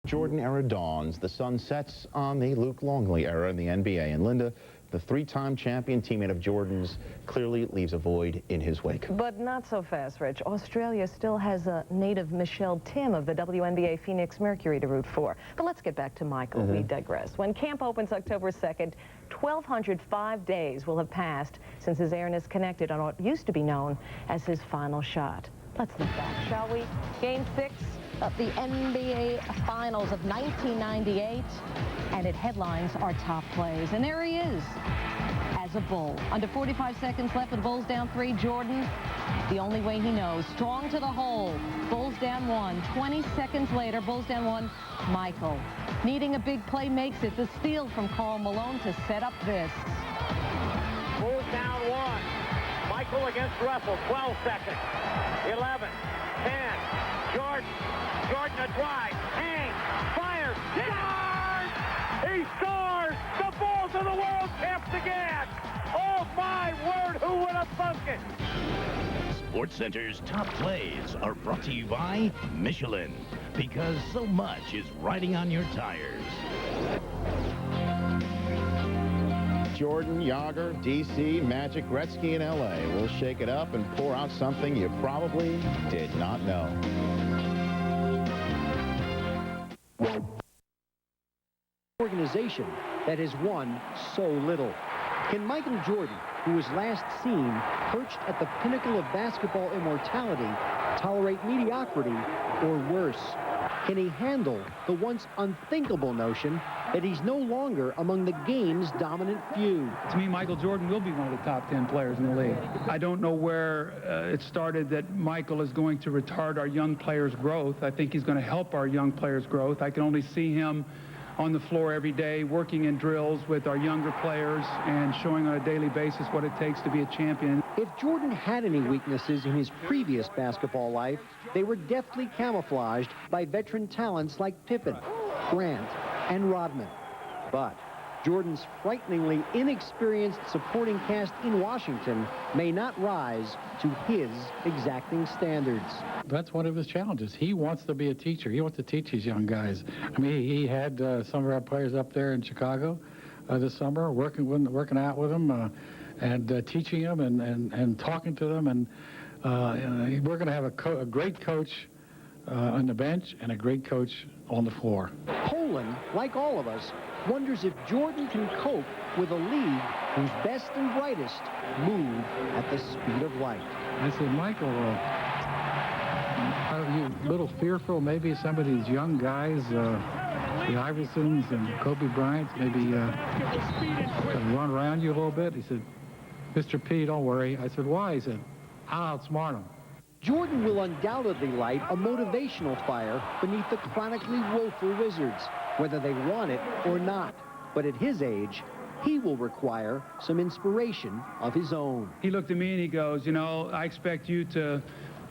Jordan era dawns. The sun sets on the Luke Longley era in the NBA. And Linda, the three-time champion teammate of Jordan's, clearly leaves a void in his wake. But not so fast, Rich. Australia still has a native Michelle Tim of the WNBA Phoenix Mercury to root for. But let's get back to Michael. We digress. When camp opens October 2nd, 1,205 days will have passed since his airness connected on what used to be known as his final shot. Let's look back, shall we? Game 6 of the NBA Finals of 1998, and it headlines our top plays. And there he is, as a Bull. Under 45 seconds left with the Bulls down 3, Jordan, the only way he knows, strong to the hole. Bulls down 1. 20 seconds later, Bulls down 1, Michael. Needing a big play makes it. The steal from Karl Malone to set up this. Bulls down 1. Michael against Russell, 12 seconds. 11, 10, Jordan a drive, hangs, fires, scores! He scores! The Bulls are the world champs again! Oh my word, who would have thunk it? SportsCenter's top plays are brought to you by Michelin, because so much is riding on your tires. Jordan, Yager, D.C., Magic, Gretzky, and L.A. will shake it up and pour out something you probably did not know. Organization that has won so little. Can Michael Jordan, who was last seen perched at the pinnacle of basketball immortality, tolerate mediocrity or worse? Can he handle the once unthinkable notion that he's no longer among the game's dominant few? To me, Michael Jordan will be one of the top 10 players in the league. I don't know where it started that Michael is going to retard our young players' growth. I think he's going to help our young players' growth. I can only see him on the floor every day, working in drills with our younger players and showing on a daily basis what it takes to be a champion. If Jordan had any weaknesses in his previous basketball life, they were deftly camouflaged by veteran talents like Pippen, Grant, and Rodman. But Jordan's frighteningly inexperienced supporting cast in Washington may not rise to his exacting standards. That's one of his challenges. He wants to be a teacher. He wants to teach these young guys. I mean, he had some of our players up there in Chicago this summer, working out with them and teaching them and talking to them. And we're going to have a great coach on the bench and a great coach on the floor. Poland, like all of us, wonders if Jordan can cope with a league whose best and brightest move at the speed of light. I said, Michael, are you a little fearful maybe some of these young guys, the Iversons and Kobe Bryants, maybe run around you a little bit? He said, Mr. P, don't worry. I said, why? He said, I'll outsmart them. Jordan will undoubtedly light a motivational fire beneath the chronically woeful Wizards, whether they want it or not. But at his age, he will require some inspiration of his own. He looked at me and he goes, you know, I expect you to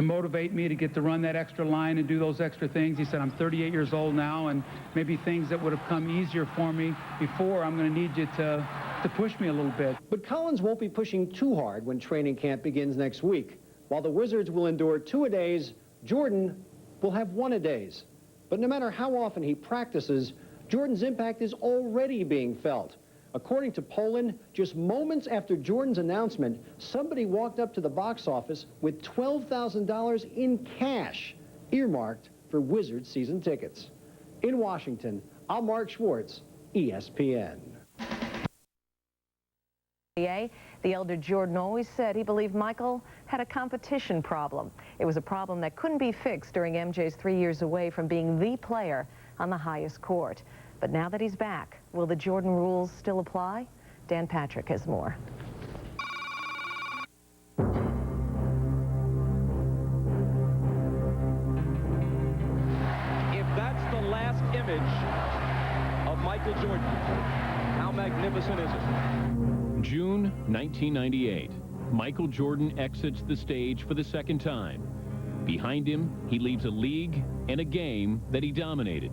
motivate me to get to run that extra line and do those extra things. He said, I'm 38 years old now, and maybe things that would have come easier for me before, I'm going to need you to push me a little bit. But Collins won't be pushing too hard when training camp begins next week. While the Wizards will endure 2-a-days, Jordan will have 1-a-days. But no matter how often he practices, Jordan's impact is already being felt. According to Poland, just moments after Jordan's announcement, somebody walked up to the box office with $12,000 in cash, earmarked for Wizards season tickets. In Washington, I'm Mark Schwartz, ESPN. The elder Jordan always said he believed Michael had a competition problem. It was a problem that couldn't be fixed during MJ's 3 years away from being the player on the highest court. But now that he's back, will the Jordan rules still apply? Dan Patrick has more. If that's the last image of Michael Jordan, how magnificent is it? June 1998. Michael Jordan exits the stage for the second time. Behind him, he leaves a league and a game that he dominated.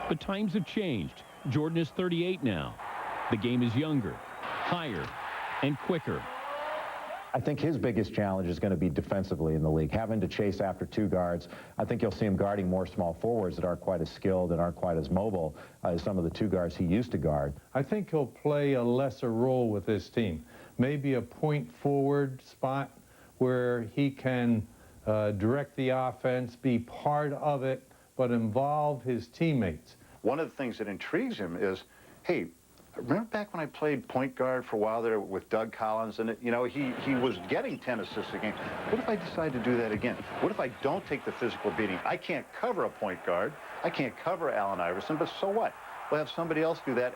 But times have changed. Jordan is 38 now. The game is younger. higher and quicker. I think his biggest challenge is going to be defensively in the league, having to chase after two guards. I think you'll see him guarding more small forwards that aren't quite as skilled and aren't quite as mobile as some of the two guards he used to guard. I think he'll play a lesser role with this team, maybe a point forward spot where he can direct the offense, be part of it, but involve his teammates. One of the things that intrigues him is, hey, remember back when I played point guard for a while there with Doug Collins, and you know, he was getting 10 assists a game. What if I decide to do that again? What if I don't take the physical beating? I can't cover a point guard. I can't cover Allen Iverson, but so what? We'll have somebody else do that.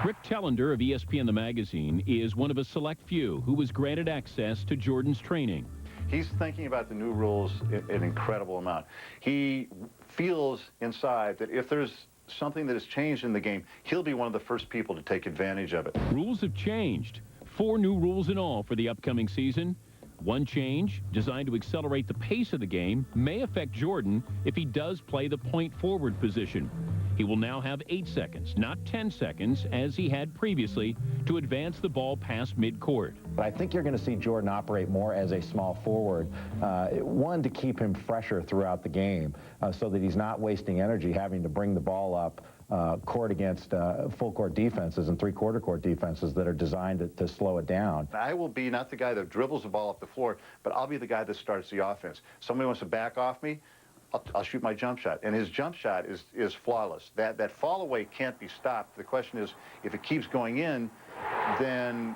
Rick Tellender of ESPN The Magazine is one of a select few who was granted access to Jordan's training. He's thinking about the new rules an incredible amount. He feels inside that if there's something that has changed in the game, he'll be one of the first people to take advantage of it. Rules have changed. 4 new rules in all for the upcoming season. One change, designed to accelerate the pace of the game, may affect Jordan if he does play the point forward position. He will now have 8 seconds, not 10 seconds, as he had previously, to advance the ball past midcourt. But I think you're going to see Jordan operate more as a small forward, one, to keep him fresher throughout the game, so that he's not wasting energy having to bring the ball up court against full court defenses and three-quarter court defenses that are designed to slow it down. I will be not the guy that dribbles the ball up the floor, but I'll be the guy that starts the offense. Somebody wants to back off me, I'll shoot my jump shot. And his jump shot is flawless. That fall away can't be stopped. The question is, if it keeps going in, then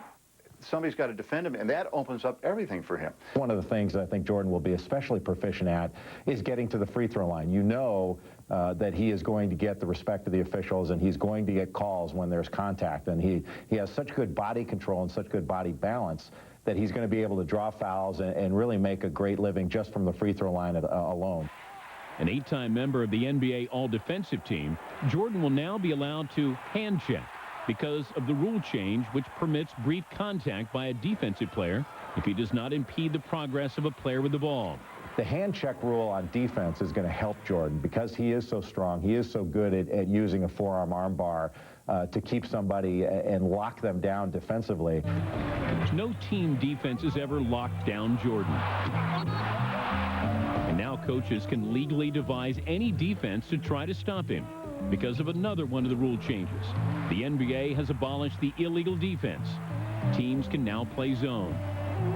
somebody's got to defend him, and that opens up everything for him. One of the things that I think Jordan will be especially proficient at is getting to the free throw line. You know that he is going to get the respect of the officials, and he's going to get calls when there's contact. And he has such good body control and such good body balance that he's going to be able to draw fouls and really make a great living just from the free throw line alone. An 8-time member of the NBA All-Defensive Team, Jordan will now be allowed to hand check because of the rule change which permits brief contact by a defensive player if he does not impede the progress of a player with the ball. The hand check rule on defense is going to help Jordan because he is so strong. He is so good at using a forearm arm bar to keep somebody and lock them down defensively. No team defense has ever locked down Jordan. And now coaches can legally devise any defense to try to stop him because of another one of the rule changes. The NBA has abolished the illegal defense. Teams can now play zone.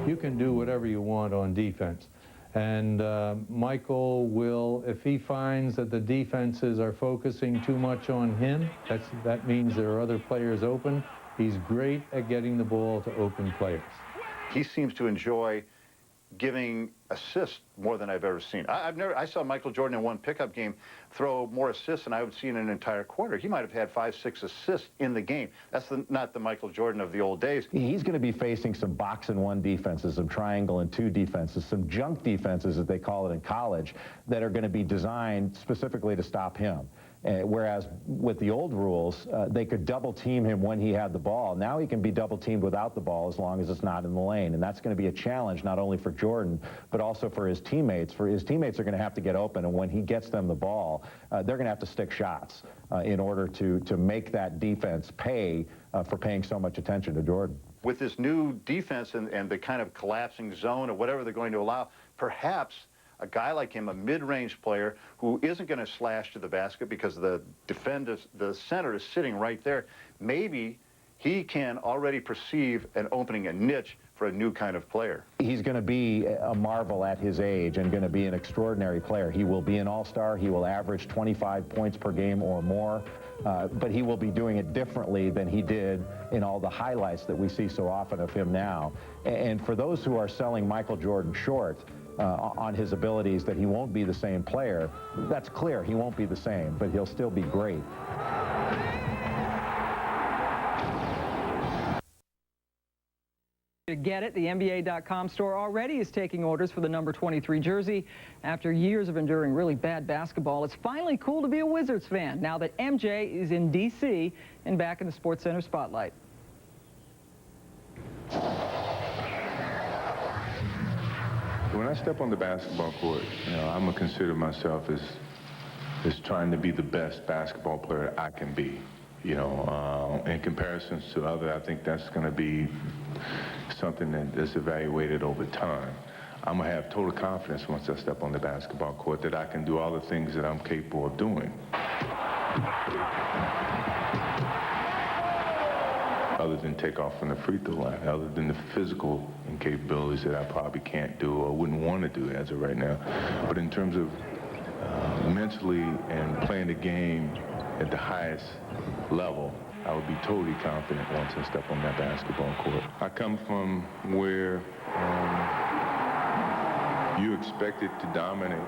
You can do whatever you want on defense. And Michael will, if he finds that the defenses are focusing too much on him, that means there are other players open. He's great at getting the ball to open players. He seems to enjoy giving assists more than I've ever seen. I saw Michael Jordan in one pickup game throw more assists than I would see in an entire quarter. He might have had 5, 6 assists in the game. That's not the Michael Jordan of the old days. He's going to be facing some box and one defenses, some triangle and two defenses, some junk defenses, as they call it in college, that are going to be designed specifically to stop him. Whereas with the old rules, they could double team him when he had the ball. Now he can be double teamed without the ball as long as it's not in the lane. And that's going to be a challenge not only for Jordan, but also for his teammates. For his teammates are going to have to get open, and when he gets them the ball, they're going to have to stick shots in order to make that defense pay for paying so much attention to Jordan. With this new defense and the kind of collapsing zone or whatever they're going to allow, perhaps a guy like him, a mid-range player who isn't going to slash to the basket because the center is sitting right there, maybe he can already perceive an opening, a niche for a new kind of player. He's going to be a marvel at his age and going to be an extraordinary player. He will be an all-star. He will average 25 points per game or more, but he will be doing it differently than he did in all the highlights that we see so often of him now. And for those who are selling Michael Jordan short on his abilities, that he won't be the same player, that's clear. He won't be the same, but he'll still be great. To get it, the NBA.com store already is taking orders for the number 23 jersey. After years of enduring really bad basketball, it's finally cool to be a Wizards fan now that MJ is in D.C. and back in the SportsCenter spotlight. When I step on the basketball court, I'm going to consider myself as trying to be the best basketball player I can be. You know, in comparisons to other, I think that's going to be something that's evaluated over time. I'm going to have total confidence once I step on the basketball court that I can do all the things that I'm capable of doing. Other than take off from the free throw line, other than the physical incapabilities that I probably can't do or wouldn't want to do as of right now. But in terms of mentally and playing the game at the highest level, I would be totally confident once I step on that basketball court. I come from where you expected to dominate,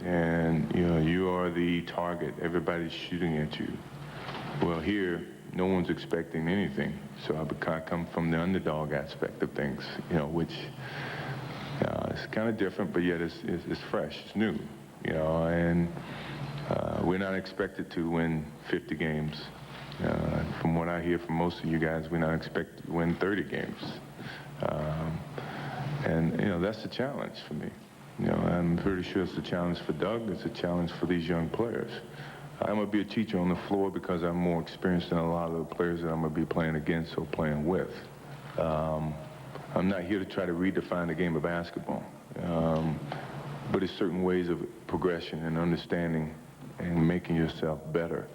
and you know you are the target. Everybody's shooting at you. Well, here, no one's expecting anything, so I come from the underdog aspect of things, you know, which it's kind of different, but yet it's fresh, it's new, you know, and we're not expected to win 50 games. From what I hear from most of you guys, we're not expected to win 30 games. And, you know, that's the challenge for me. You know, I'm pretty sure it's a challenge for Doug. It's a challenge for these young players. I'm going to be a teacher on the floor because I'm more experienced than a lot of the players that I'm going to be playing against or playing with. I'm not here to try to redefine the game of basketball. But it's certain ways of progression and understanding and making yourself better.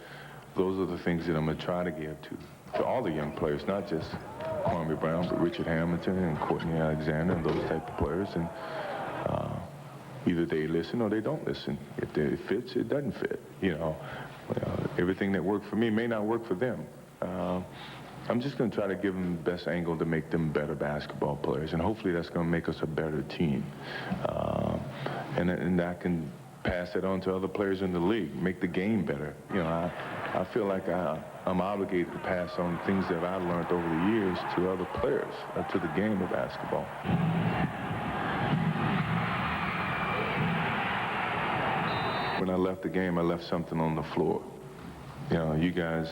Those are the things that I'm going to try to give to all the young players, not just Kwame Brown, but Richard Hamilton and Courtney Alexander and those type of players. And either they listen or they don't listen. If it fits, it doesn't fit. You know, everything that worked for me may not work for them. I'm just going to try to give them the best angle to make them better basketball players, and hopefully that's going to make us a better team. And I can pass it on to other players in the league, make the game better. You know, I feel like I'm obligated to pass on things that I've learned over the years to other players, to the game of basketball. When I left the game, I left something on the floor. You know, you guys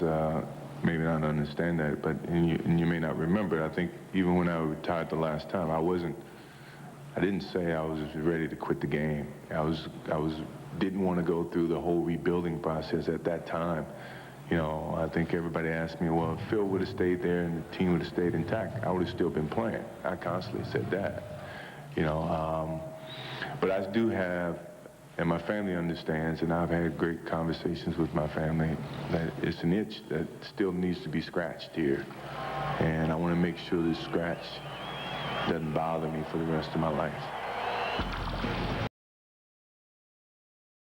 maybe not understand that, but and you may not remember. I think even when I retired the last time, I didn't say I was ready to quit the game. I didn't want to go through the whole rebuilding process at that time. You know, I think everybody asked me, well, if Phil would have stayed there and the team would have stayed intact, I would have still been playing. I constantly said that. You know, but I do have, and my family understands, and I've had great conversations with my family, that it's an itch that still needs to be scratched here. And I want to make sure this scratch doesn't bother me for the rest of my life.